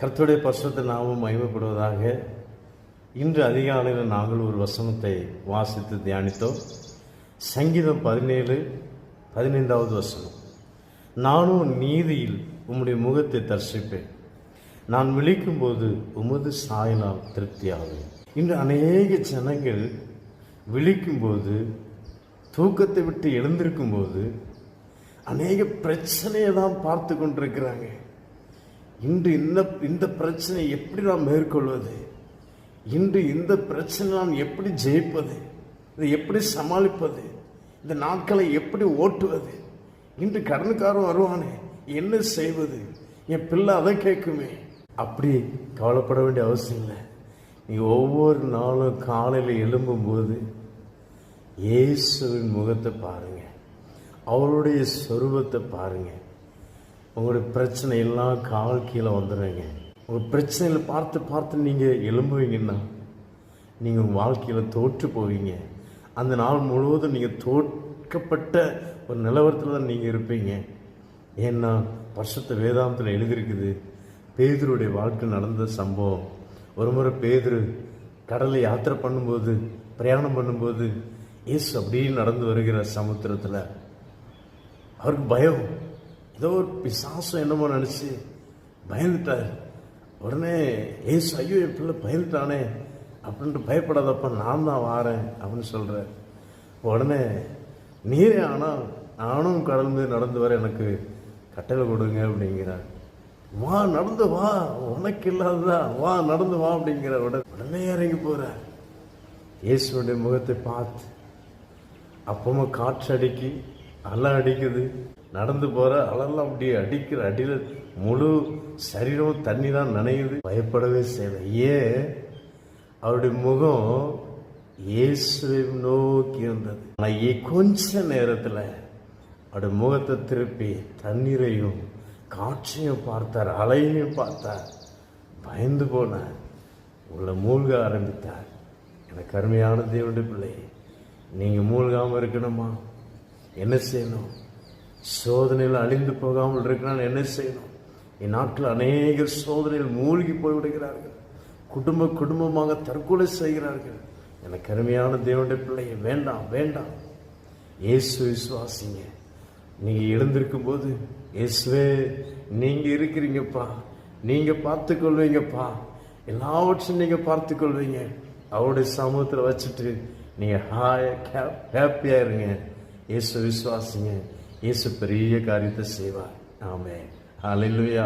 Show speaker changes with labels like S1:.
S1: கர்த்தருடைய பரிசுத்த நாமம் மகிமைப்படுவதாக. இன்று அதிகாலையில் நாங்கள் ஒரு வசனத்தை வாசித்து தியானித்தோம். சங்கீதம் 17:15 வசனம். நானும் நீதியில் உம்முடைய முகத்தை தரிசிப்பேன், நான் விழிக்கும்போது உமது சாயலால் திருப்தியாகும். இன்று அநேக ஜனங்கள் விழிக்கும்போது, தூக்கத்தை விட்டு எழுந்திருக்கும்போது அநேக பிரச்சனையை தான் பார்த்து கொண்டிருக்கிறாங்க. இன்று இந்த பிரச்சனை எப்படி நாம் மேற்கொள்வது, இன்று இந்த பிரச்சனை நான் எப்படி ஜெயிப்பது, இதை எப்படி சமாளிப்பது, இந்த நாட்களை எப்படி ஓட்டுவது, இன்று கடனுக்காரன் வருவானே என்ன செய்வது, என் பிள்ளை அதை கேட்குமே. அப்படி கவலைப்பட வேண்டிய அவசியம் இல்லை. நீங்கள் ஒவ்வொரு நாளும் காலையில் எழும்பும்போது இயேசுவின் முகத்தை பாருங்க, அவருடைய சொரூபத்தை பாருங்க. உங்களுடைய பிரச்சனை எல்லாம் கால் கீழே வந்துடுங்க. உங்கள் பிரச்சனைகளை பார்த்து பார்த்து நீங்கள் எழும்புவீங்கன்னா நீங்கள் உங்கள் வாழ்க்கையில் தோற்று போவீங்க. அந்த நாள் முழுவதும் நீங்கள் தோற்கப்பட்ட ஒரு நிலவரத்தில் தான் நீங்கள் இருப்பீங்க. ஏன்னா பரிசுத்த வேதாந்தத்தில் எழுதியிருக்குது, பேதுருடைய வாழ்க்கை நடந்த சம்பவம். ஒரு முறை பேதுரு கடலை யாத்திரை பண்ணும்போது, பிரயாணம் பண்ணும்போது இயேசு அப்படியே நடந்து வருகிற சமுத்திரத்தில் அவருக்கு பயம், ஏதோ ஒரு பிசாசம் என்னமோ நினச்சி பயந்துட்டார். உடனே ஏசு, ஐயோ என் பிள்ளை பயந்துட்டானே அப்படின்ட்டு, பயப்படாதப்பா நான் தான் வாரேன் அப்படின்னு சொல்கிறார். உடனே நீரே ஆனால் நானும் கடல் மீது நடந்து வர எனக்கு கட்டளை கொடுங்க அப்படிங்கிறார். வா நடந்து வா, உனக்கு இல்லாததான், வா நடந்து வா அப்படிங்கிற. உடனே இறங்கி போகிறார். இயேசுடைய முகத்தை பார்த்து அப்பமா காற்று அடிக்கி அலை அடிக்குது, நடந்து போகிற அலெல்லாம் அப்படியே அடிக்கிற அடியில் முழு சரீரம் தண்ணி தான் நனையுது. பயப்படவே செய்யலை. ஏன்? அவருடைய முகம் இயேசுவை நோக்கி இருந்தது. ஆனால் கொஞ்ச நேரத்தில் அவருடைய முகத்தை திருப்பி தண்ணீரையும் காற்றையும் பார்த்தார், அலையையும் பார்த்தார். பயந்து போனார், உங்களை மூழ்க ஆரம்பித்தார். எனக்கு அருமையான தேவனுடைய பிள்ளை, நீங்கள் மூழ்காமல் இருக்கணுமா? என்ன செய்யணும்? சோதனையில் அழிந்து போகாமல் இருக்கணும். என்ன செய்யணும்? இந்நாட்டில் அநேக சோதனையில் மூழ்கி போய்விடுகிறார்கள். குடும்பமாக தற்கொலை செய்கிறார்கள். எனக்கு அருமையான தேவனுடைய பிள்ளையை, வேண்டாம் வேண்டாம், இயேசு விசுவாசிங்க. நீங்கள் எழுந்திருக்கும் போது இயேசுவே நீங்கள் இருக்கிறீங்கப்பா, நீங்கள் பார்த்து கொள்வீங்கப்பா, எல்லாவற்றையும் நீங்கள் பார்த்து கொள்வீங்க. அவருடைய சமூகத்தில் வச்சுட்டு நீங்கள் ஹாப்பியாக இருங்க. இயேசு விசுவாசிங்க, இயேசு பெரிய காரியத்தை செய்வார். ஆமென். ஹல்லேலூயா.